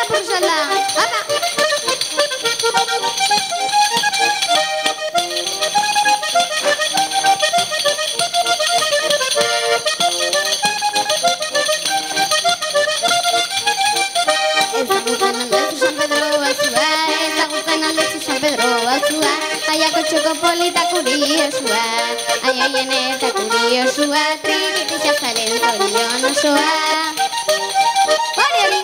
Zapurxala, apa! Ezagutzen aldezu San Pedro bazua, ezagutzen aldezu San Pedro bazua, aiako txoko polita kuriosua, aiaien eta kuriosua, trikitisa zalen zorion osoa. Hori hori!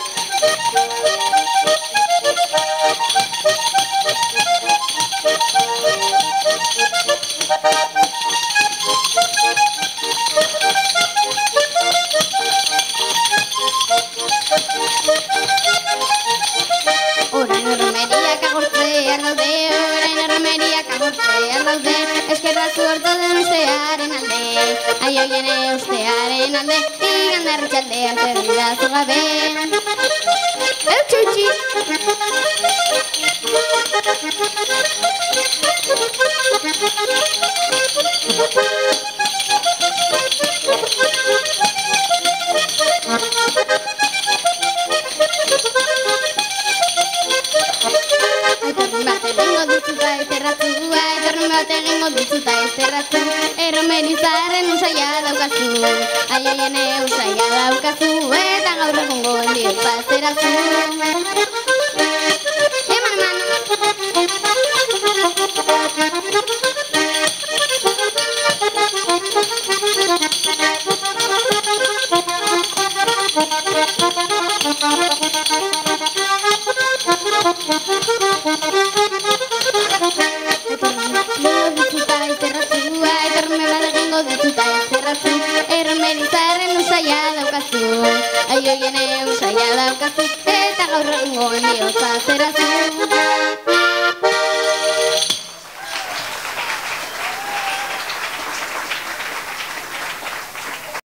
Orain erromeriak agortzear daude, orain erromeriak agortzear daude, eskerra zu ortoden ustearen alde, aioien ustearen alde, igande arratsaldean zerrida zugabe. Eutxutxi! Egingo dutzuta ezerratzu, erromerizaren usaia daukazu, aiaien usaia daukazu, eta gaur egungo ondiok bazerazu. Eman, eman! Erromerizaren usaia daukazu, aioien usaia daukazu, eta gaur egungo ondiok bazerazu.